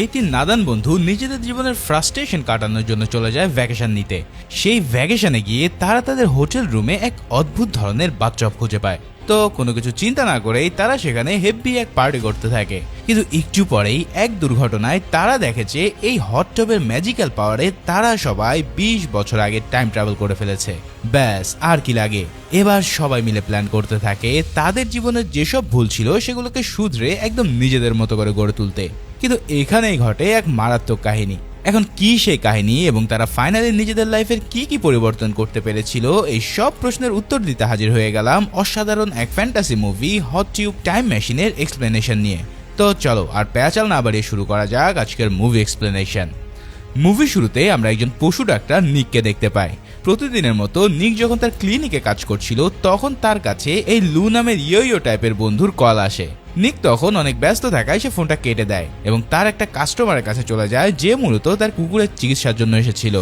এই তিন নাদান বন্ধু নিজেদের জীবনের ফ্রাস্ট্রেশন কাটানোর জন্য চলে যায় ভ্যাকেশন নিতে। সেই ভ্যাকেশনে গিয়ে তারা তাদের হোটেল রুমে এক অদ্ভুত ধরনের বাথটব খুঁজে পায়। তো কোনো কিছু চিন্তা না করেই তারা সেখানে হেভি এক পার্টি করতে থাকে। কিন্তু একটু পরেই এক দুর্ঘটনায় তারা দেখে যে এই হট টবের ম্যাজিক্যাল পাওয়ারে তারা সবাই 20 বছর আগে টাইম ট্রাভেল করে ফেলেছে। ব্যাস আর কি লাগে। এবার সবাই মিলে প্ল্যান করতে থাকে তাদের জীবনের যেসব ভুল ছিল সেগুলোকে শুধরে একদম নিজেদের মতো করে গড়ে তুলতে। কিন্তু এখানেই ঘটে এক মারাত্মক কাহিনী। এখন কি সেই কাহিনী এবং তারা ফাইনালি নিজেদের লাইফের কি কি পরিবর্তন করতে পেরেছিল, এই সব প্রশ্নের উত্তর দিতে হাজির হয়ে গেলাম অসাধারণ এক fantasy movie hot tube time মেশিনের এক্সপ্লেনেশন নিয়ে। তো চলো আর পেঁচাল না বাড়িয়ে শুরু করা যাক আজকের মুভি এক্সপ্লেনেশন। মুভি শুরুতে আমরা একজন পশু ডাক্তার নিককে দেখতে পাই। প্রতিদিনের মতো নিক যখন তার ক্লিনিকে কাজ করছিল তখন তার কাছে এই লু নামের ইয়ো টাইপের বন্ধুর কল আসে। নিক তখন অনেক ব্যস্ত থাকায় সে ফোনটা কেটে দেয় এবং তার একটা কাস্টমারের কাছে চলে যায় যে মূলত তার কুকুরের চিকিৎসার জন্য এসেছিল।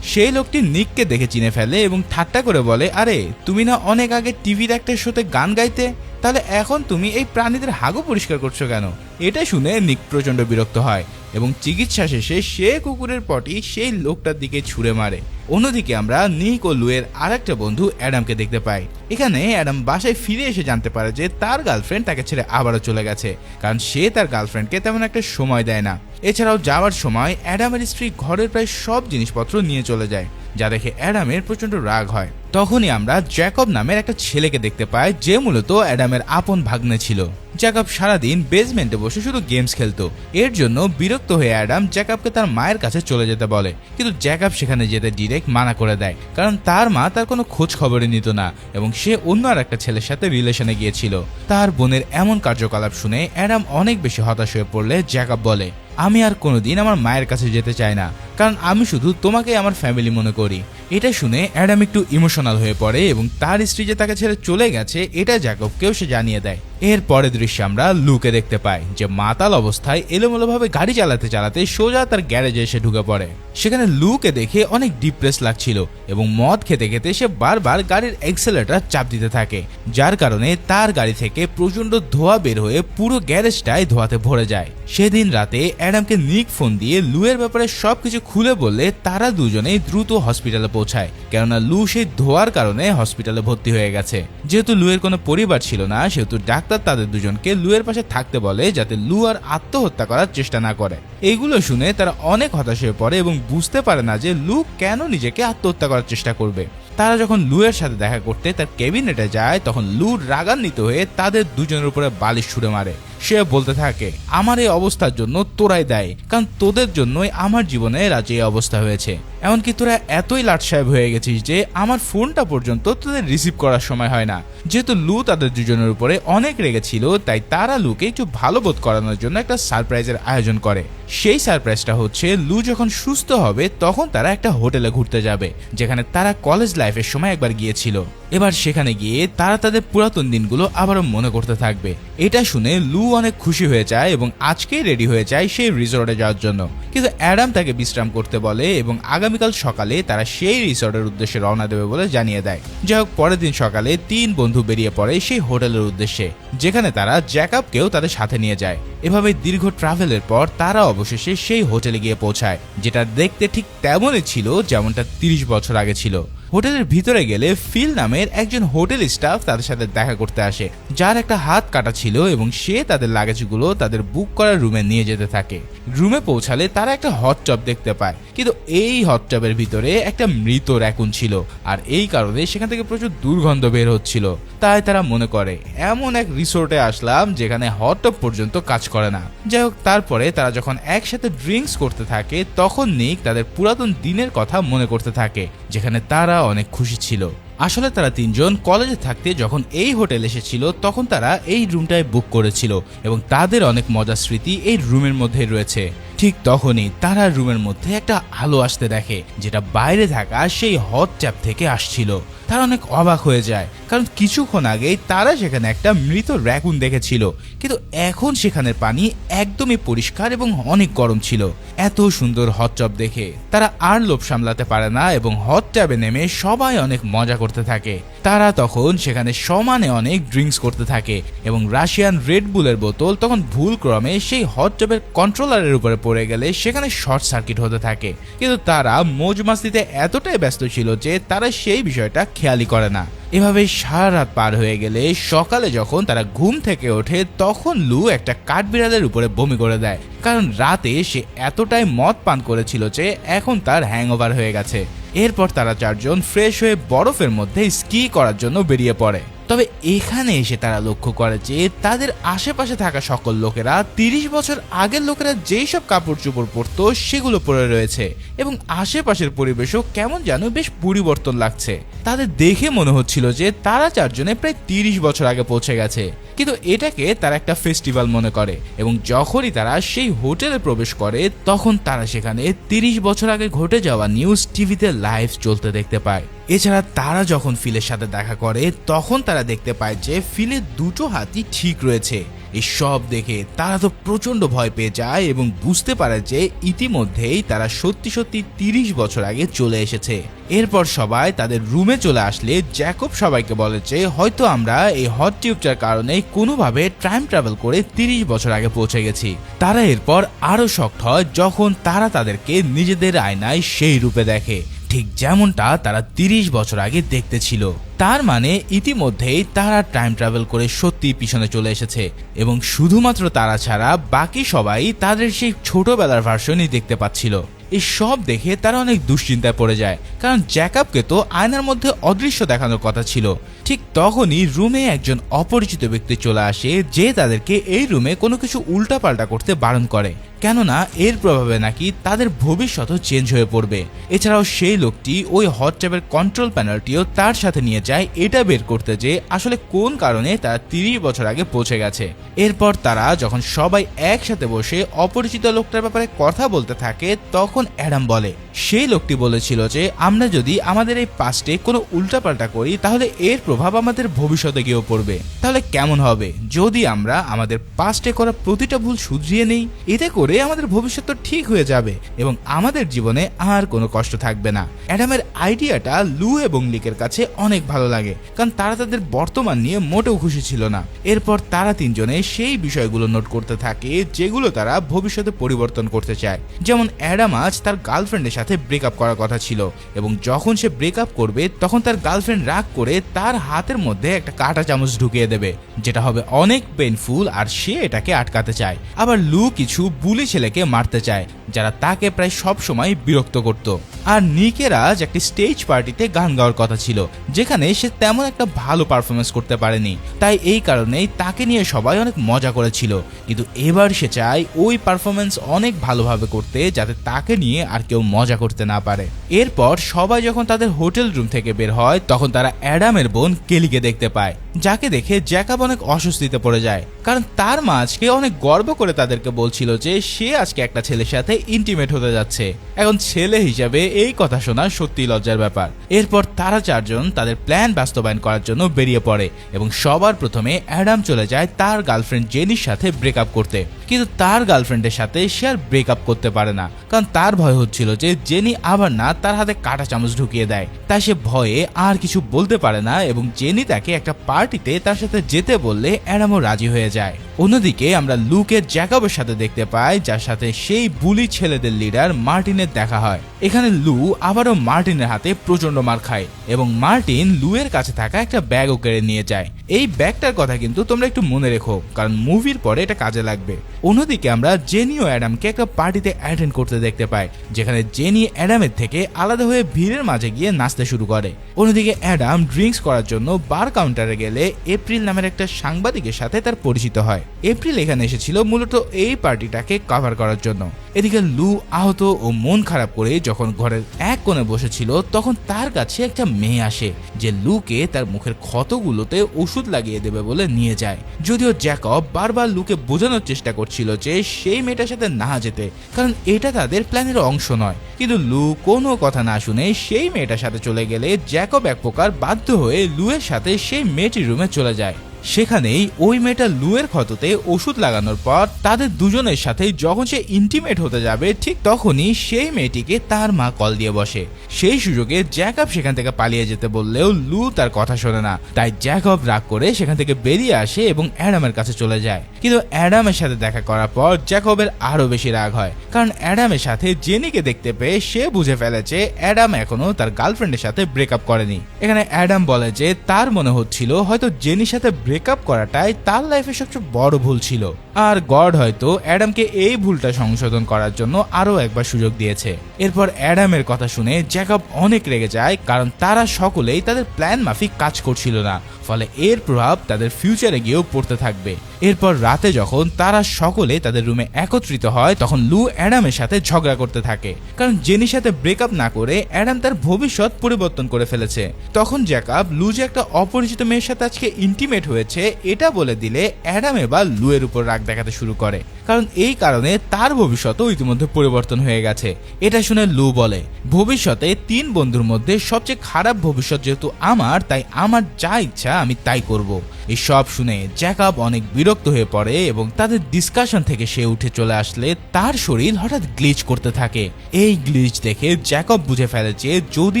সেই লোকটি নিককে দেখে চিনে ফেলে এবং ঠাট্টা করে বলে, আরে তুমি না অনেক আগে টিভির একটা শোতে গান গাইতে, তাহলে এখন তুমি এই প্রাণীদের হাগু পরিষ্কার করছো কেন? এটা শুনে নিক প্রচন্ড বিরক্ত হয় এবং চিকিৎসা শেষে সে কুকুরের পটি সেই লোকটার দিকে ছুঁড়ে মারে। অন্যদিকে আমরা নিক ও লুয়ের আরেকটা বন্ধু অ্যাডামকে দেখতে পাই। এখানে অ্যাডাম বাসায় ফিরে এসে জানতে পারে যে তার গার্লফ্রেন্ড তাকে ছেড়ে আবারও চলে গেছে, কারণ সে তার গার্লফ্রেন্ডকে তেমন একটা সময় দেয় না। এছাড়াও যাওয়ার সময় অ্যাডামের স্ত্রী ঘরের প্রায় সব জিনিসপত্র নিয়ে চলে যায়, যা দেখে অ্যাডামের প্রচন্ড রাগ হয়। তখনই আমরা জ্যাকব নামের একটা ছেলেকে দেখতে পাই যে মূলত অ্যাডামের আপন ভাগ্নে ছিল। জ্যাকব সারাদিন বেসমেন্টে বসে শুধু গেমস খেলতো। এর জন্য বিরক্ত হয়ে অ্যাডাম জ্যাকবকে তার মায়ের কাছে চলে যেতে বলে, কিন্তু জ্যাকব সেখানে যেতে ডিরেক্ট মানা করে দেয়, কারণ তার মা তার কোনো খোঁজ খবরই নিত না এবং সে অন্য আর একটা ছেলের সাথে রিলেশনে গিয়েছিল। তার বোনের এমন কার্যকলাপ শুনে অ্যাডাম অনেক বেশি হতাশ হয়ে পড়লে জ্যাকব বলে, আমি আর কোনোদিন আমার মায়ের কাছে যেতে চাই না, কারণ আমি শুধু তোমাকে আমার ফ্যামিলি মনে করি। এটা শুনে অ্যাডাম একটু ইমোশনাল হয়ে পড়ে এবং তার স্ত্রী যে তাকে ছেড়ে চলে গেছে এটা জ্যাকবকেও সে জানিয়ে দেয়। এর পরের দৃশ্যে আমরা লুকে দেখতে পাই যে মাতাল অবস্থায় এলোমেলোভাবে গাড়ি চালাতে চালাতে সোজা তার গ্যারেজে এসে ঢুকে পড়ে। সেখানে লুকে দেখে অনেক ডিপ্রেস লাগছিল এবং মদ খেতে খেতে সে বারবার গাড়ির এক্সেলেটর চাপ দিতে থাকে, যার কারণে তার গাড়ি থেকে প্রচন্ড ধোঁয়া বের হয়ে পুরো গ্যারেজটাই ধোঁয়াতে ভরে যায়। সেদিন রাতে অ্যাডামকে নিক ফোন দিয়ে লুয়ের ব্যাপারে সবকিছু খুলে বললে তারা দুজনেই দ্রুত হসপিটালে পৌঁছায়, কেননা লু সেই ধোঁয়ার কারণে হসপিটালে ভর্তি হয়ে গেছে। যেহেতু লুয়ের কোনো পরিবার ছিল না সেহেতু ডাক্তার তাদের দুজনকে লুয়ের পাশে থাকতে বলে যাতে লু আর আত্মহত্যা করার চেষ্টা না করে। এইগুলো শুনে তারা অনেক হতাশ হয়ে পড়ে এবং বুঝতে পারে না যে লু কেন নিজেকে আত্মহত্যা করার চেষ্টা করবে। তারা যখন লুয়ের সাথে দেখা করতে তার ক্যাবিনেটে যায় তখন লু রাগান্বিত হয়ে তাদের দুজনের উপরে বালিশ ছুঁড়ে মারে। সে বলতে থাকে, আমার এই অবস্থার জন্য তোরাই দায়ী, কারণ তোদের জন্যই আমার জীবনে আজ এই অবস্থা হয়েছে। এমনকি তোরা এতই লাটসাহেব হয়ে গেছিস যে আমার ফোনটা পর্যন্ত তোদের রিসিভ করার সময় হয় না। যেহেতু লু তাদের দুজনের উপরে অনেক রেগেছিল তাই তারা লুকে একটু ভালো বোধ করানোর জন্য একটা সারপ্রাইজের আয়োজন করে। সেই সারপ্রাইজটা হচ্ছে লু যখন সুস্থ হবে তখন তারা একটা হোটেলে ঘুরতে যাবে, যেখানে তারা কলেজ লাইফের সময় একবার গিয়েছিল। এবার সেখানে গিয়ে তারা তাদের পুরাতন দিনগুলো আবারও মনে করতে থাকবে। এটা শুনে লু অনেক খুশি হয়ে যায় এবং আজকেই রেডি হয়ে যায় সেই রিসর্টে যাওয়ার জন্য, কিন্তু অ্যাডাম তাকে বিশ্রাম করতে বলে এবং আগামীকাল সকালে তারা সেই রিসর্টের উদ্দেশ্যে রওনা দেবে বলে জানিয়ে দেয়। যাই হোক, পরের দিন সকালে তিন বন্ধু বেরিয়ে পড়ে সেই হোটেলের উদ্দেশ্যে, যেখানে তারা জ্যাকবকেও তাদের সাথে নিয়ে যায়। এভাবে দীর্ঘ ট্রাভেলের পর তারা অবশেষে সেই হোটেলে গিয়ে পৌঁছায়, যেটা দেখতে ঠিক তেমনই ছিল যেমনটা 30 বছর আগে ছিল। হোটেলের ভিতরে গেলে ফিল নামের একজন হোটেল স্টাফ তাদের সাথে দেখা করতে আসে, যার একটা হাত কাটা ছিল এবং সে তাদের লাগেজগুলো তাদের বুক করা রুমে নিয়ে যেতে থাকে। রুমে পৌঁছালে তারা একটা হট টব দেখতে পায়, কিন্তু এই হট টবের ভিতরে একটা মৃত র্যাকুন ছিল আর এই কারণে সেখান থেকে প্রচুর দুর্গন্ধ বের হচ্ছিল। তাই তারা মনে করে এমন এক রিসোর্টে আসলাম যেখানে হট টব পর্যন্ত কাজ করে না। যাই হোক, তারপরে তারা যখন একসাথে ড্রিঙ্কস করতে থাকে তখন নিক তাদের পুরাতন দিনের কথা মনে করতে থাকে, যেখানে তারা অনেক খুশি ছিল। আসলে তারা তিনজন কলেজে থাকতে যখন এই হোটেল এসেছিল তখন তারা এই রুমটায় বুক করেছিল এবং তাদের অনেক মজার স্মৃতি এই রুমের মধ্যে রয়েছে। ঠিক তখনই তারা রুমের মধ্যে একটা আলো আসতে দেখে, যেটা বাইরে থাকা সেই হট ট্যাপ থেকে আসছিল। তারা অনেক অবাক হয়ে যায় কারণ কিছুক্ষণ আগেই তারা সেখানে একটা মৃত র্যাকুন দেখেছিল, কিন্তু এখন সেখানের পানি একদমই পরিষ্কার এবং অনেক গরম ছিল। এত সুন্দর হট চপ দেখে তারা আর লোভ সামলাতে পারে না এবং হট ট্যাবে নেমে সবাই অনেক মজা করতে থাকে। তারা তখন সেখানে সমানে অনেক ড্রিঙ্কস করতে থাকে এবং রাশিয়ান রেড বুলের বোতল তখন ভুল ক্রমে সেই হট ট্যাবের কন্ট্রোলারের উপরে পড়ে গেলে সেখানে শর্ট সার্কিট হতে থাকে, কিন্তু তারা মৌজ মাস্তিতে এতটাই ব্যস্ত ছিল যে তারা সেই বিষয়টা খেয়ালই করে না। এভাবে সারা রাত পার হয়ে গেলে সকালে যখন তারা ঘুম থেকে ওঠে তখন লু একটা কাঠবিড়ালের উপরে বমি করে দেয়, কারণ রাতে সে এতটাই মদ পান করেছিল যে এখন তার হ্যাংওভার হয়ে গেছে। এরপর তারা চারজন ফ্রেশ হয়ে বরফের মধ্যে স্কি করার জন্য বেরিয়ে পড়ে। তবে এখানে এসে তারা লক্ষ্য করে যে তাদের আশেপাশে থাকা সকল লোকেরা 30 বছর আগের লোকেরা যেই সব কাপড় চোপড় পরতো সেগুলো পরে রয়েছে এবং আশেপাশের পরিবেশও কেমন যেন বেশ পরিবর্তন লাগছে। তাদের দেখে মনে হচ্ছিল যে তারা চারজনে প্রায় 30 বছর আগে পৌঁছে গেছে, কিন্তু এটাকে তারা একটা ফেস্টিভ্যাল মনে করে এবং যখনই তারা সেই হোটেলে প্রবেশ করে তখন তারা সেখানে 30 বছর আগে ঘটে যাওয়া নিউজ টিভিতে লাইভ চলতে দেখতে পায়। এছাড়া তারা যখন ফিলের সাথে দেখা করে তখন তারা দেখতে পায় যে ফিলের দুটো হাতই ঠিক রয়েছে। এই সব দেখে তারা তো প্রচন্ড ভয় পেয়ে যায় এবং বুঝতে পারে যে ইতিমধ্যেই তারা সত্যি সত্যি 30 বছর আগে চলে এসেছে। এরপর সবাই তাদের রুমে চলে আসলে জ্যাকব সবাইকে বলে যে হয়তো আমরা এই হট টিউবটার কারণে কোনোভাবে টাইম ট্রাভেল করে 30 বছর আগে পৌঁছে গেছি। তারা এরপর আরো শক্ট হয় যখন তারা তাদেরকে নিজেদের আয়নায় সেই রূপে দেখে, ঠিক যেমনটা তারা 30 বছর আগে দেখতে ছিল। তার মানে ইতিমধ্যেই তারা টাইম ট্রাভেল করে সত্যি পিছনে চলে এসেছে এবং শুধুমাত্র তারা ছাড়া বাকি সবাই তাদের সেই ছোটবেলার ভার্সনই দেখতে পাচ্ছিল। এই সব দেখে তারা অনেক দুশ্চিন্তায় পড়ে যায়, কারণ জ্যাকবকে তো আয়নার মধ্যে অদৃশ্য দেখানোর কথা ছিল। ঠিক তখনই রুমে একজন অপরিচিত ব্যক্তি চলে আসে যে তাদেরকে এই রুমে কোনো কিছু উল্টাপাল্টা করতে বারণ করে, কেননা এর প্রভাবে নাকি তাদের ভবিষ্যৎও চেঞ্জ হয়ে পড়বে। এছাড়াও সেই লোকটি ওই হট ট্যাবের কন্ট্রোল প্যানেলটিও তার সাথে নিয়ে যায় এটা বের করতে যে আসলে কোন কারণে তারা 30 বছর আগে পৌঁছে গেছে। এরপর তারা যখন সবাই একসাথে বসে অপরিচিত লোকটার ব্যাপারে কথা বলতে থাকে তখন অ্যাডাম বলে সেই লোকটি বলেছিল যে আমরা যদি আমাদের এই পাস্টে কোনো উল্টাপাল্টা করি তাহলে এর প্রভাব আমাদের ভবিষ্যতে গিয়েও পড়বে। তাহলে কেমন হবে যদি আমরা আমাদের পাস্টে করা প্রতিটা ভুল শুধরিয়ে নেই? এতে করে আমাদের ভবিষ্যৎ তো ঠিক হয়ে যাবে এবং আমাদের জীবনে আর কোনো কষ্ট থাকবে না। অ্যাডামের আইডিয়াটা লু এবং লিকের কাছে অনেক ভালো লাগে, কারণ তারা তাদের বর্তমান নিয়ে মোটেও খুশি ছিল না। এরপর তারা তিনজনে সেই বিষয়গুলো নোট করতে থাকে যেগুলো তারা ভবিষ্যতে পরিবর্তন করতে চায়। যেমন অ্যাডাম আজ তার গার্লফ্রেন্ডের সাথে ব্রেকআপ করার কথা ছিল এবং যখন সে ব্রেকআপ করবে তখন তার গার্লফ্রেন্ড রাগ করে তার হাতের মধ্যে একটা কাঁটা চামচ ঢুকিয়ে দেবে, যেটা হবে অনেক পেইনফুল, আর সে এটাকে আটকাতে চায়। আবার লু কিছু বুলি ছেলেকে মারতে চায় যারা তাকে প্রায় সব সময় বিরক্ত করত। আর নিকের আজ একটি স্টেজ পার্টিতে গান গাওয়ার কথা ছিল যেখানে সে তেমন একটা ভালো পারফরমেন্স করতে পারেনি, তাই এই কারণেই তাকে নিয়ে সবাই অনেক মজা করেছিল। কিন্তু এবার সে চায় ওই পারফরমেন্স অনেক ভালোভাবে করতে যাতে তাকে নিয়ে আর কেউ মজা করতে না পারে। এরপর সবাই যখন তাদের হোটেল রুম থেকে বের হয় তখন তারা অ্যাডামের বোন কেলিকে দেখতে পায়, যাকে দেখে জ্যাকব অনেক অস্বস্তিতে পড়ে যায়, কারণ তার মা আজকে অনেক গর্ব করে তাদেরকে বলছিল যে সে আজকে একটা ছেলের সাথে ইন্টিমেট হতে যাচ্ছে। এখন ছেলে হিসাবে এই কথা শোনা সত্যি লজ্জার ব্যাপার। এরপর তারা চারজন তাদের প্ল্যান বাস্তবায়ন করার জন্য বেরিয়ে পড়ে এবং সবার প্রথমে অ্যাডাম চলে যায় তার গার্লফ্রেন্ড জেনির সাথে ব্রেকআপ করতে, কিন্তু তার গার্লফ্রেন্ডের সাথে সে আর ব্রেকআপ করতে পারে না, কারণ তার ভয় হচ্ছিল যে জেনি আবার না তার হাতে কাঁটা চামচ ঢুকিয়ে দেয়। তাই সে ভয়ে আর কিছু বলতে পারে না এবং জেনি তাকে একটা পার্টিতে তার সাথে যেতে বললে অ্যাডামও রাজি হয়ে যায়। অন্যদিকে আমরা লুকের জ্যাকবের সাথে দেখতে পাই যার সাথে সেই বুলি ছেলেদের লিডার মার্টিনের দেখা হয়। এখানে লু আবারও মার্টিনের হাতে প্রচন্ড মার খায় এবং মার্টিন লুয়ের কাছে থাকা একটা ব্যাগও কেড়ে নিয়ে যায়। এই ব্যাগটার কথা কিন্তু তোমরা একটু মনে রেখো, কারণ মুভির পরে এটা কাজে লাগবে। অন্যদিকে আমরা জেনি ও অ্যাডামকে একটা পার্টিতে অ্যাটেন্ড করতে দেখতে পাই যেখানে জেনি অ্যাডামের থেকে আলাদা হয়ে ভিড়ের মাঝে গিয়ে নাচতে শুরু করে। অন্যদিকে অ্যাডাম ড্রিঙ্কস করার জন্য বার কাউন্টারে গেলে এপ্রিল নামের একটা সাংবাদিকের সাথে তার পরিচিত হয়। এপ্রিল এখানে এসেছিল মূলত এই পার্টিটাকে কভার করার জন্য। এদিকে লু আহত ও মন খারাপ করে যখন ঘরের এক কোণে বসেছিল তখন তার কাছে একটা মেয়ে আসে যে লুকে তার মুখের ক্ষতগুলোতে ওষুধ লাগিয়ে দেবে বলে নিয়ে যায়। যদিও জ্যাকব বারবার লুকে বোঝানোর চেষ্টা করছিল যে সেই মেয়েটার সাথে না যেতে, কারণ এটা তাদের প্ল্যানের অংশ নয়, কিন্তু লু কোনো কথা না শুনে সেই মেয়েটার সাথে চলে গেলে জ্যাকব এক প্রকার বাধ্য হয়ে লুয়ের সাথে সেই মেয়েটির রুমে চলে যায়। সেখানেই ওই মেয়েটা লুয়ের ক্ষততে ওষুধ লাগানোর পর তাদের দুজনের সাথে যখন সে ইন্টিমেট হতে যাবে ঠিক তখনই সেই মেয়েটিকে তার মা কল দিয়ে বসে। সেই সুযোগে জ্যাকব সেখান থেকে পালিয়ে যেতে বললেও লু তার কথা শোনে না, তাই জ্যাকব রাগ করে সেখান থেকে বেরিয়ে আসে এবং অ্যাডামের কাছে চলে যায়। কিন্তু অ্যাডামের সাথে দেখা করার পর জ্যাকবের আরো বেশি রাগ হয়, কারণ অ্যাডামের সাথে জেনিকে দেখতে পেয়ে সে বুঝে ফেলেছে অ্যাডাম এখনো তার গার্লফ্রেন্ডের সাথে ব্রেকআপ করেনি। এখানে অ্যাডাম বলে যে তার মনে হচ্ছিল হয়তো জেনির সাথে ব্রেকআপ করাটাই তার লাইফের সবচেয়ে বড় ভুল ছিল, আর গড হয়তো অ্যাডামকে এই ভুলটা সংশোধন করার জন্য আরো একবার সুযোগ দিয়েছে। এরপর অ্যাডামের কথা শুনে জ্যাকব অনেক রেগে যায়, কারণ তারা সকলেই তাদের প্ল্যান মাফিক কাজ করছিল না, ফলে এর প্রভাব তাদের ফিউচারে গিয়েও পড়তে থাকবে। এরপর রাতে যখন তারা সকলে তাদের রুমে একত্রিত হয় তখন লু অ্যাডামের সাথে ঝগড়া করতে থাকে, কারণ জেনির সাথে ব্রেকআপ না করে অ্যাডাম তার ভবিষ্যৎ পরিবর্তন করে ফেলেছে। তখন জ্যাকব লু যে একটা অপরিচিত মেয়ের সাথে আজকে ইন্টিমেট হয়েছে এটা বলে দিলে অ্যাডাম এবার লুয়ের উপর রাগ দেখাতে শুরু করে, কারণ এই কারণে তার ভবিষ্যৎও ইতিমধ্যে পরিবর্তন হয়ে গেছে। এটা শুনে লু বলে ভবিষ্যতে 3 বন্ধুর মধ্যে সবচেয়ে খারাপ ভবিষ্যৎ যেহেতু আমার, তাই আমার যা ইচ্ছা আমি তাই করব। এই সব শুনে জ্যাকব অনেক বিরক্ত হয়ে পড়ে এবং তাদের ডিসকাশন থেকে সে উঠে চলে আসলে তার শরীর হঠাৎ গ্লিচ করতে থাকে। এই গ্লিচ দেখে জ্যাকব বুঝে ফেলে যে যদি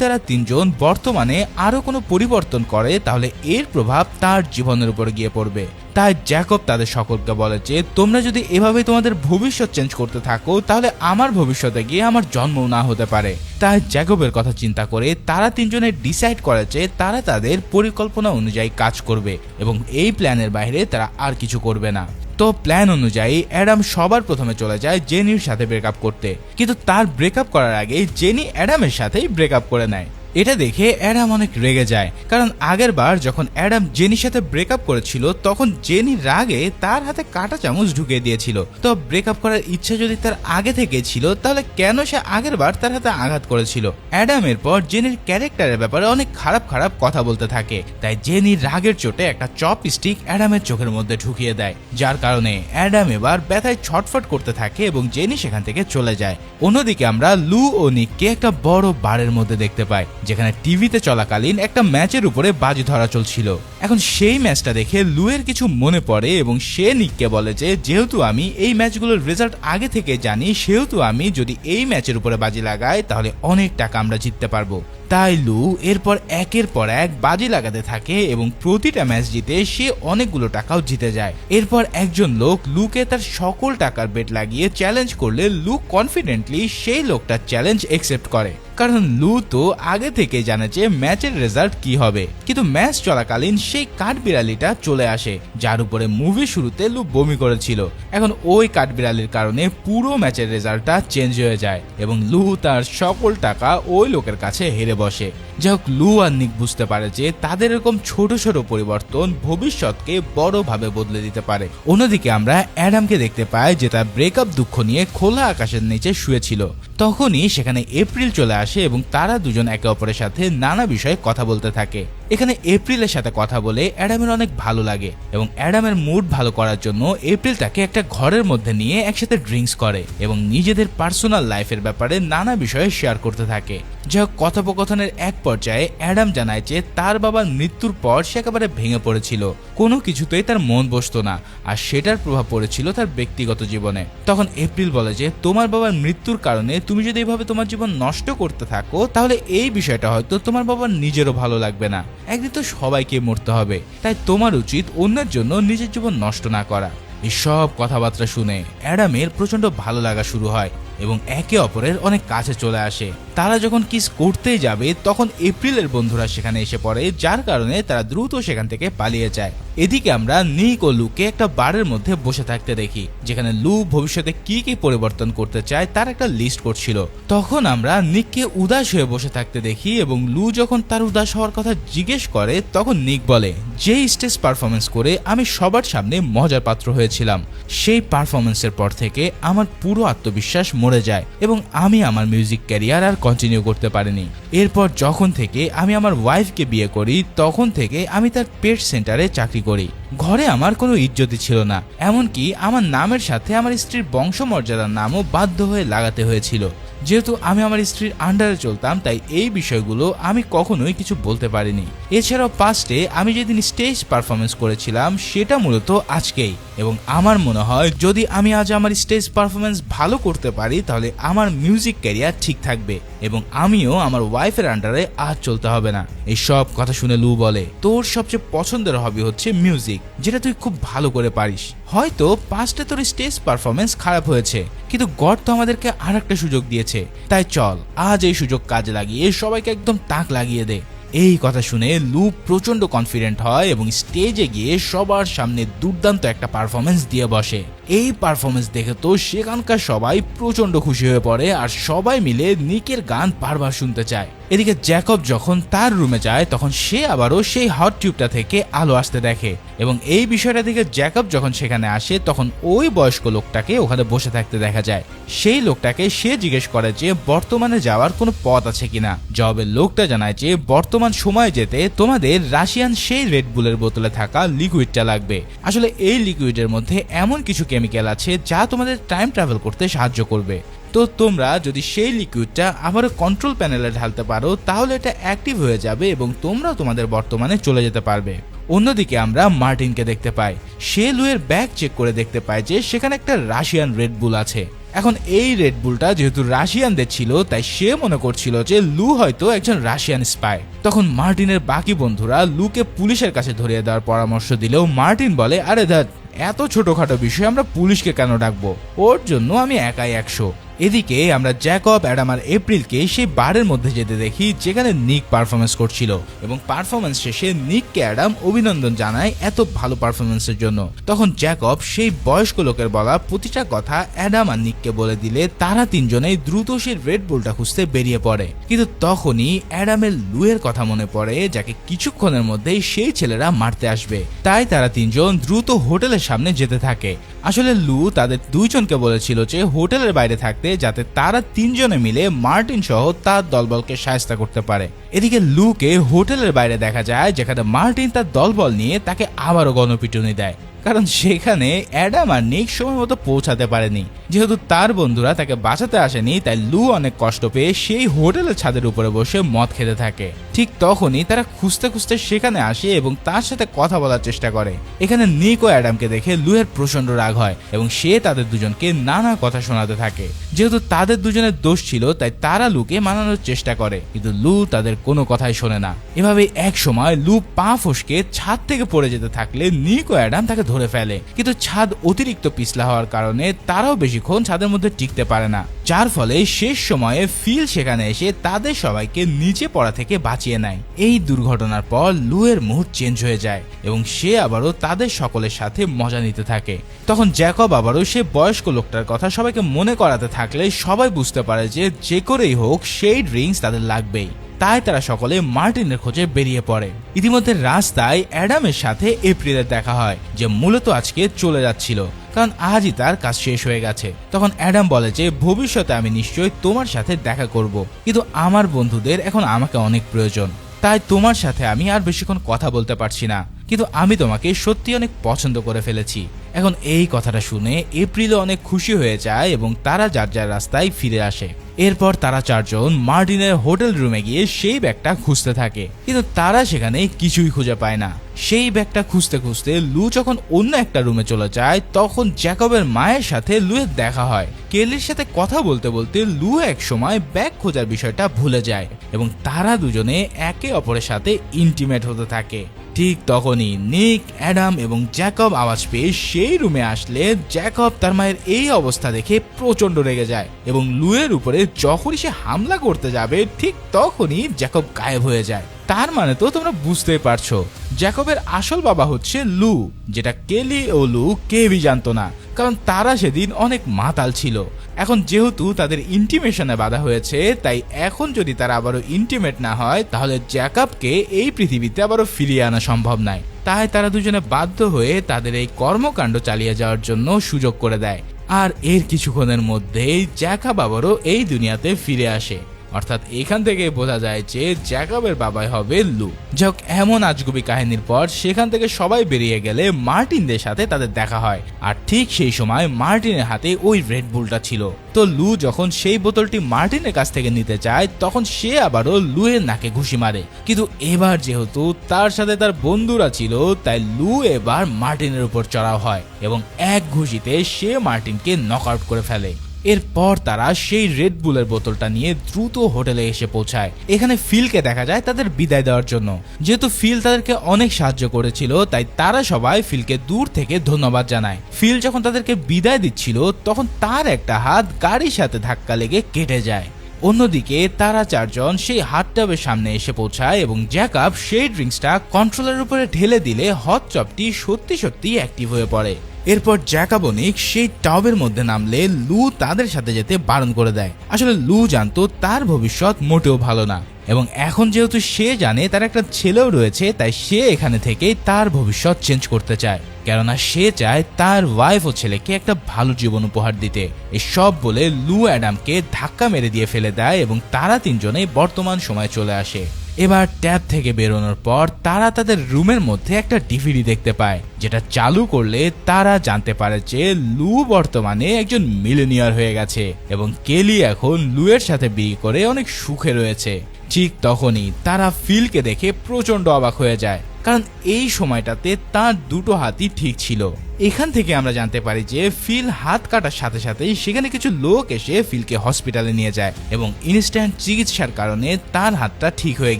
তারা 3 জন বর্তমানে আরো কোনো পরিবর্তন করে তাহলে এর প্রভাব তার জীবনের উপর গিয়ে পড়বে। তাই জ্যাকব তাদের সকলকে বলে যে তোমরা যদি এভাবে তোমাদের ভবিষ্যৎ চেঞ্জ করতে থাকো তাহলে আমার ভবিষ্যতে গিয়ে আমার জন্ম না হতে পারে। তাই জ্যাকবের কথা চিন্তা করে তারা 3 জনে ডিসাইড করে যে তারা তাদের পরিকল্পনা অনুযায়ী কাজ করবে এবং এই প্ল্যানের বাইরে তারা আর কিছু করবে না। তো প্ল্যান অনুযায়ী অ্যাডাম সবার প্রথমে চলে যায় জেনির সাথে ব্রেকআপ করতে, কিন্তু তার ব্রেকআপ করার আগে জেনি অ্যাডামের সাথেই ব্রেকআপ করে নেয়। এটা দেখে অ্যাডাম অনেক রেগে যায়, কারণ আগের বার যখন অ্যাডাম জেনির সাথে ব্রেকআপ করেছিল তখন জেনি রাগে তার হাতে কাঁটা চামচ ঢুকিয়ে দিয়েছিল। তো ব্রেকআপ করার ইচ্ছা যদি তার আগে থেকে ছিল তাহলে কেন সে আগের বার তার হাতে আঘাত করেছিল। অ্যাডাম এরপর জেনির ক্যারেক্টারের ব্যাপারে অনেক খারাপ খারাপ কথা বলতে থাকে, তাই জেনির রাগের চোটে একটা চপস্টিক অ্যাডামের চোখের মধ্যে ঢুকিয়ে দেয়, যার কারণে অ্যাডাম এবার ব্যথায় ছটফট করতে থাকে এবং জেনি সেখান থেকে চলে যায়। অন্যদিকে আমরা লু ও নিককে একটা বড় বারের মধ্যে দেখতে পাই, যেখানে টিভিতে চলাকালীন একটা ম্যাচের উপরে বাজি ধরা চলছিল। এখন সেই ম্যাচটা দেখে লুয়ের কিছু মনে পড়ে এবং সে নিককে বলে যে যেহেতু আমি এই ম্যাচগুলোর রেজাল্ট আগে থেকে জানি সেহেতু আমি যদি এই ম্যাচের উপরে বাজি লাগাই তাহলে অনেক টাকা আমরা জিততে পারবো। তাই লু এরপর একের পর এক বাজি লাগাতে থাকে এবং প্রতিটা ম্যাচ জিতে সে অনেকগুলো টাকাও জিতে যায়। এরপর একজন লোক লুকে তার সকল টাকার বেট লাগিয়ে চ্যালেঞ্জ করলে লু কনফিডেন্টলি সেই লোকটার চ্যালেঞ্জ একসেপ্ট করে, কারণ লু তো আগে থেকে জানে যে ম্যাচের রেজাল্ট কি হবে। কিন্তু ম্যাচ চলাকালীন সেই কাঠবিড়ালিটা চলে আসে যার উপরে মুভি শুরুতে লু বমি করেছিল। এখন ওই কাঠবিড়ালির কারণে পুরো ম্যাচের রেজাল্টটা চেঞ্জ হয়ে যায় এবং লু তার সকল টাকা ওই লোকের কাছে হেরে বসে। যাই হোক, লু আর নিক বুঝতে পারে যে তাদের এরকম ছোট ছোট পরিবর্তন ভবিষ্যৎকে বড়ভাবে বদলে দিতে পারে। অন্যদিকে আমরা অ্যাডামকে দেখতে পাই যে তার ব্রেকআপ দুঃখ নিয়ে খোলা আকাশের নিচে শুয়েছিল। তখনই সেখানে এপ্রিল চলে আসে এবং তারা দুজন একে অপরের সাথে নানা বিষয়ে কথা বলতে থাকে। এখানে এপ্রিলের সাথে কথা বলে অ্যাডামের অনেক ভালো লাগে এবং অ্যাডামের মুড ভালো করার জন্য এপ্রিল তাকে একটা ঘরের মধ্যে নিয়ে একসাথে ড্রিঙ্কস করে এবং নিজেদের পার্সোনাল লাইফের ব্যাপারে নানা বিষয়ে শেয়ার করতে থাকে। যাই হোক, কথোপকথনের এক পর্যায়ে অ্যাডাম জানায় যে তার বাবার মৃত্যুর পর সে একেবারে ভেঙে পড়েছিল, কোনো কিছুতেই তার মন বসতো না, আর সেটার প্রভাব পড়েছিল তার ব্যক্তিগত জীবনে। তখন এপ্রিল বলে যে তোমার বাবার মৃত্যুর কারণে তুমি যদি এইভাবে তোমার জীবন নষ্ট করতে থাকো তাহলে এই বিষয়টা হয়তো তোমার বাবার নিজেরও ভালো লাগবে না, একদিন তো সবাইকে মরতে হবে, তাই তোমার উচিত অন্যের জন্য নিজের জীবন নষ্ট না করা। এই সব কথাবার্তা শুনে অ্যাডামের প্রচন্ড ভালো লাগা শুরু হয় এবং একে অপরের অনেক কাছে চলে আসে। তারা যখন কিস করতেই যাবে তখন এপ্রিলের বন্ধুরা সেখানে এসে পড়ে, যার কারণে তারা দ্রুত সেখান থেকে পালিয়ে যায়। এদিকে আমরা নিক ও লুকে একটা বারের মধ্যে বসে থাকতে দেখি, যেখানে লু ভবিষ্যতে কি কি পরিবর্তন করতে চায় তার একটা লিস্ট করছিল। তখন আমরা নিককে উদাস হয়ে বসে থাকতে দেখি এবং লু যখন তার উদাস হওয়ার কথা জিজ্ঞেস করে তখন নিক বলে, যে স্টেজ পারফরমেন্স করে আমি সবার সামনে মজার পাত্র হয়েছিলাম, সেই পারফরমেন্সের পর থেকে আমার পুরো আত্মবিশ্বাস মরে যায় এবং আমি আমার মিউজিক ক্যারিয়ার আর কন্টিনিউ করতে পারিনি। এরপর যখন থেকে আমি আমার ওয়াইফকে বিয়ে করি তখন থেকে আমি তার পেট সেন্টারে চাকরি করি। ঘরে আমার কোনো ইজ্জতই ছিল না, এমনকি আমার নামের সাথে আমার স্ত্রীর বংশমর্যাদার নামও বাধ্য হয়ে লাগাতে হয়েছিল। যেহেতু আমি আমার স্ত্রীর আন্ডারে চলতাম তাই এই বিষয়গুলো আমি কখনোই কিছু বলতে পারিনি। এছাড়াও পাস্টে আমি যেদিন স্টেজ পারফরমেন্স করেছিলাম সেটা মূলত আজকেই, এবং আমার মনে হয় যদি আমি আজ আমার স্টেজ পারফরমেন্স ভালো করতে পারি তাহলে আমার মিউজিক ক্যারিয়ার ঠিক থাকবে এবং আমিও আমার ওয়াইফের আন্ডারে আজ চলতে হবে না। এই সব কথা শুনে লু বলে, তোর সবচেয়ে পছন্দের হবি হচ্ছে মিউজিক, যেটা তুই খুব ভালো করে পারিস। হয়তো পাস্টে তোর স্টেজ পারফরমেন্স খারাপ হয়েছে, কিন্তু গড তো আমাদেরকে আর একটা সুযোগ দিয়েছে, তাই চল আজ এই সুযোগ কাজে লাগিয়ে সবাইকে একদম তাক লাগিয়ে দে। এই কথা শুনে লু প্রচন্ড কনফিডেন্ট হয় এবং স্টেজে গিয়ে সবার সামনে দুর্দান্ত একটা পারফরমেন্স দিয়ে বসে। এই পারফরমেন্স দেখে তো সেখানকার সবাই প্রচন্ড খুশি হয়ে পড়ে আর সবাই মিলে নিকের গান বারবার শুনতে চায়। এদিকে জ্যাকব যখন তার রুমে যায় তখন সে আবারও সেই হট টিউবটা থেকে আলো আসতে দেখে এবং এই বিষয়টা দেখে জ্যাকব যখন সেখানে আসে তখন ওই বয়স্ক লোকটাকে ওখানে বসে থাকতে দেখা যায়। সেই লোকটাকে সে জিজ্ঞেস করে যে বর্তমানে যাওয়ার কোনো পথ আছে কিনা। জবাবের লোকটা জানায় যে বর্তমান সময়ে যেতে তোমাদের রাশিয়ান সেই রেড বুলের বোতলে থাকা লিকুইডটা লাগবে। আসলে এই লিকুইডের মধ্যে এমন কিছু কেমিক্যাল আছে যা তোমাদের টাইম ট্রাভেল করতে সাহায্য করবে। তো তোমরা যদি সেই লিকুইডটা আবারও কন্ট্রোল প্যানেলে ঢালতে পারো তাহলে এটা অ্যাক্টিভ হয়ে যাবে এবং তোমরা তোমাদের বর্তমানে চলে যেতে পারবে। অন্যদিকে আমরা মার্টিনকে দেখতে পাই, সে লুয়ের ব্যাগ চেক করে দেখতে পায় যে সেখানে একটা রাশিয়ান রেড বুল আছে। এখন এই রেড বুলটা যেহেতু রাশিয়ানদের ছিল তাই সে মনে করছিল যে লু হয়তো একজন রাশিয়ান স্পাই। তখন মার্টিনের বাকি বন্ধুরা লুকে পুলিশের কাছে ধরিয়ে দেওয়ার পরামর্শ দিলেও মার্টিন বলে, আরে ধ্যাৎ, এত ছোটখাটো বিষয়ে আমরা পুলিশকে কেন ডাকবো, ওর জন্য আমি একাই 100। এদিকে আমরা জ্যাকব, অ্যাডাম আর এপ্রিলকে সেই বারের মধ্যে যেতে দেখি যেখানে নিক পারফরমেন্স করছিল এবং পারফরমেন্স শেষে নিককে অ্যাডাম অভিনন্দন জানায় এত ভালো পারফরমেন্সের জন্য। তখন জ্যাকব সেই বয়স্ক লোকের বলা প্রতিটা কথা অ্যাডাম আর নিককে বলে দিলে তারা তিনজনেই দ্রুত সেই রেড বুলটা খুঁজতে বেরিয়ে পড়ে। কিন্তু তখনই অ্যাডামের লুয়ের কথা মনে পড়ে যাকে কিছুক্ষণের মধ্যেই সেই ছেলেরা মারতে আসবে, তাই তারা তিনজন দ্রুত হোটেলের সামনে যেতে থাকে। আসলে লু তাদের দুইজনকে বলেছিল যে হোটেলের বাইরে থাকতে যাতে তারা তিনজনে মিলে মার্টিন সহ তার দলবলকে সাহায্য করতে পারে। এদিকে লুকে হোটেলের বাইরে দেখা যায় যেখানে মার্টিন তার দলবল নিয়ে তাকে আবারও গণপিটুনি দেয়, কারণ সেখানে অ্যাডাম আর নিক সময় মতো পৌঁছাতে পারেনি। যেহেতু তার বন্ধুরা তাকে বাঁচাতে আসেনি তাই লু অনেক কষ্ট পেয়ে সেই হোটেলের ছাদের উপরে বসে মদ খেতে থাকে। ঠিক তখনই তারা খুঁজতে খুঁজতে সেখানে আসে এবং তার সাথে কথা বলার চেষ্টা করে। এখানে নিক ও অ্যাডামকে দেখে লুয়ের প্রচন্ড রাগ হয় এবং সে তাদের দুজনকে নানা কথা শোনাতে থাকে। যেহেতু তাদের দুজনের দোষ ছিল তাই তারা লুকে মানানোর চেষ্টা করে, কিন্তু লু তাদের কোনো কথাই শোনে না। এভাবে এক সময় লু পা ফসকে ছাদ থেকে পড়ে যেতে থাকলে নিক ও অ্যাডাম তাকে ধরে ফেলে, কিন্তু ছাদ অতিরিক্ত পিছলা হওয়ার কারণে তারাও বেশিক্ষণ ছাদের মধ্যে টিকতে পারে না, যার ফলে শেষ সময়ে ফিল সেখানে এসে তাদের সবাইকে নিচে পড়া থেকে বাঁচিয়ে নেয়। এই দুর্ঘটনার পর লুয়ের মুড চেঞ্জ হয়ে যায় এবং সে আবারও তাদের সকলের সাথে মজা নিতে থাকে। তখন জ্যাকব আবারও সে বয়স্ক লোকটার কথা সবাইকে মনে করাতে থাকলে সবাই বুঝতে পারে যে যে করেই হোক সেই ড্রিঙ্কস তাদের লাগবেই, তাই তারা সকলে মার্টিনের খোঁজে বেরিয়ে পড়ে। ইতিমধ্যে রাস্তায় অ্যাডামের সাথে এপ্রিলের দেখা হয়, যে মূলত আজকে চলে যাচ্ছিল কারণ আজই তার কাজ শেষ হয়ে গেছে। তখন অ্যাডাম বলে যে ভবিষ্যতে আমি নিশ্চয়ই তোমার সাথে দেখা করব, কিন্তু আমার বন্ধুদের এখন আমাকে অনেক প্রয়োজন, তাই তোমার সাথে আমি আর বেশিক্ষণ কথা বলতে পারছি না, কিন্তু আমি তোমাকে সত্যি অনেক পছন্দ করে ফেলেছি। এখন এই কথাটা শুনে এপ্রিলও অনেক খুশি হয়ে যায় এবং তারা যার যার রাস্তায় ফিরে আসে। এরপর তারা চারজন মার্টিনের হোটেল রুমে গিয়ে সেই ব্যাগটা খুঁজতে থাকে, কিন্তু তারা সেখানে কিছুই খুঁজে পায় না। সেই ব্যাগটা খুঁজতে খুঁজতে লু যখন অন্য একটা রুমে চলে যায় তখন জ্যাকবের মায়ের সাথে লুয়ের দেখা হয়। কেলির সাথে কথা বলতে বলতে লু এক সময় ব্যাগ খোঁজার বিষয়টা ভুলে যায় এবং তারা দুজনে একে অপরের সাথে ইন্টিমেট হতে থাকে। ঠিক তখনই নিক, অ্যাডাম এবং জ্যাকব আওয়াজ পেয়ে সেই রুমে আসলে জ্যাকব তার মায়ের এই অবস্থা দেখে প্রচন্ড রেগে যায় এবং লুয়ের উপরে যখনই সে হামলা করতে যাবে ঠিক তখনই জ্যাকব গায়েব হয়ে যায়। তার মানে তো তোমরা বুঝতেই পারছো জ্যাকবের আসল বাবা হচ্ছে লু, যেটা কেলি ও লু কেউই জানতো না, কারণ তারা সেদিন অনেক মাতাল ছিল। এখন যেহেতু তাদের ইন্টিমেশনে বাধা হয়েছে, তাই এখন যদি তারা আবারও ইন্টিমেট না হয় তাহলে জ্যাকবকে এই পৃথিবীতে আবারও ফিরিয়ে আনা সম্ভব নয়। তাই তারা দুজনে বাধ্য হয়ে তাদের এই কর্মকাণ্ড চালিয়ে যাওয়ার জন্য সুযোগ করে দেয়। আর এর কিছুক্ষণের মধ্যেই জ্যাকব আবারও এই দুনিয়াতে ফিরে আসে। অর্থাৎ এখান থেকে বোঝা যায় যে জ্যাকবের বাবাই হবে লু। যাক, এমন আজগুবি কাহিনীর পর সেখান থেকে সবাই বেরিয়ে গেলে মার্টিনদের সাথে তাদের দেখা হয়। আর ঠিক সেই সময় মার্টিনের হাতে ওই রেড বুলটা ছিল। তো লু যখন সেই বোতলটি মার্টিনের কাছ থেকে নিতে চায় তখন সে আবারও লুয়ের নাকে ঘুষি মারে। কিন্তু এবার যেহেতু তার সাথে তার বন্ধুরা ছিল তাই লু এবার মার্টিনের উপর চড়াও হয় এবং এক ঘুষিতে সে মার্টিনকে নক আউট করে ফেলে। এরপর তারা সেই রেড বুলের বোতলটা নিয়ে দ্রুত হোটেলে এসে পৌঁছায়। এখানে ফিলকে দেখা যায় তাদের বিদায় দেওয়ার জন্য। যেহেতু ফিল তাদেরকে অনেক সাহায্য করেছিল তাই তারা সবাই ফিলকে দূর থেকে ধন্যবাদ জানায়। ফিল যখন তাদেরকে বিদায় দিচ্ছিল তখন তার একটা হাত গাড়ির সাথে ধাক্কা লেগে কেটে যায়। অন্যদিকে তারা চারজন সেই হট টাবের সামনে এসে পৌঁছায় এবং জ্যাকব সেই ড্রিঙ্কসটা কন্ট্রোলের উপরে ঢেলে দিলে হট টবটি সত্যি সত্যি অ্যাক্টিভ হয়ে পড়ে। এরপর জ্যাকব ও নিক সেই টবের মধ্যে নামলে লু তাদের সাথে যেতে বারণ করে দেয়। আসলে লু জানতো তার ভবিষ্যৎ মোটেও ভালো না এবং এখন যেহেতু সে জানে তার একটা ছেলেও রয়েছে তাই সে এখানে থেকে তার ভবিষ্যৎ চেঞ্জ করতে চায়, কেননা সে চায় তার ওয়াইফ ও ছেলেকে একটা ভালো জীবন উপহার দিতে। এসব বলে লু অ্যাডামকে ধাক্কা মেরে দিয়ে ফেলে দেয় এবং তারা তিনজনেই বর্তমান সময়ে চলে আসে। এবার ট্যাব থেকে বেরোনোর পর তারা তাদের রুমের মধ্যে একটা ডিভিডি দেখতে পায়, যেটা চালু করলে তারা জানতে পারে যে লু বর্তমানে একজন মিলেনিয়ার হয়ে গেছে এবং কেলি এখন লুয়ের সাথে বিয়ে করে অনেক সুখে রয়েছে। ঠিক তখনই তারা ফিলকে দেখে প্রচন্ড অবাক হয়ে যায়, কারণ এই সময়টাতে তার দুটো হাতই ঠিক ছিল। এখান থেকে আমরা জানতে পারি যে ফিল হাত কাটার সাথে সাথেই সেখানে কিছু লোক এসে ফিলকে হসপিটালে নিয়ে যায় এবং ইনস্ট্যান্ট চিকিৎসার কারণে তার হাতটা ঠিক হয়ে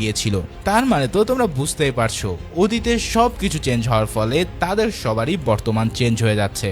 গিয়েছিল। তার মানে তো তোমরা বুঝতেই পারছো অতীতে সবকিছু চেঞ্জ হওয়ার ফলে তাদের সবারই বর্তমান চেঞ্জ হয়ে যাচ্ছে।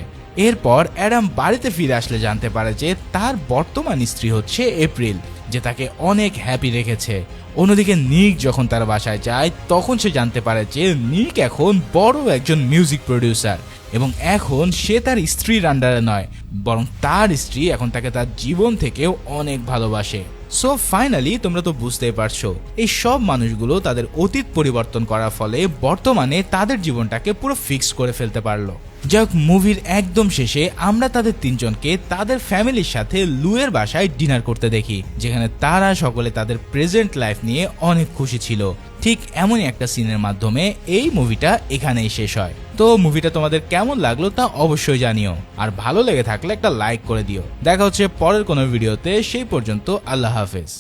এরপর অ্যাডাম বাড়িতে ফিরে আসলে জানতে পারে যে তার বর্তমান স্ত্রী হচ্ছে এপ্রিল, যে তাকে অনেক হ্যাপি রেখেছে। অন্যদিকে নিক যখন তার বাসায় যায় তখন সে জানতে পারে যে নিক এখন বড় একজন মিউজিক প্রডিউসার এবং এখন সে তার স্ত্রীর আন্ডারে নয়, বরং তার স্ত্রী এখন তাকে তার জীবন থেকেও অনেক ভালোবাসে। সো ফাইনালি তোমরা তো বুঝতেই পারছো এই সব মানুষগুলো তাদের অতীত পরিবর্তন করার ফলে বর্তমানে তাদের জীবনটাকে পুরো ফিক্স করে ফেলতে পারলো। যাক, মুভির একদম শেষে আমরা তাদের তিনজনকে তাদের ফ্যামিলির সাথে লুয়ের বাসায় ডিনার করতে দেখি, যেখানে তারা সকলে তাদের প্রেজেন্ট লাইফ নিয়ে অনেক খুশি ছিল। ঠিক এমনই একটা সিনের মাধ্যমে এই মুভিটা এখানেই শেষ হয়। তো মুভিটা তোমাদের কেমন লাগলো তা অবশ্যই জানিও, আর ভালো লেগে থাকলে একটা লাইক করে দিও। দেখা হচ্ছে পরের কোনো ভিডিওতে, সেই পর্যন্ত আল্লাহ হাফেজ।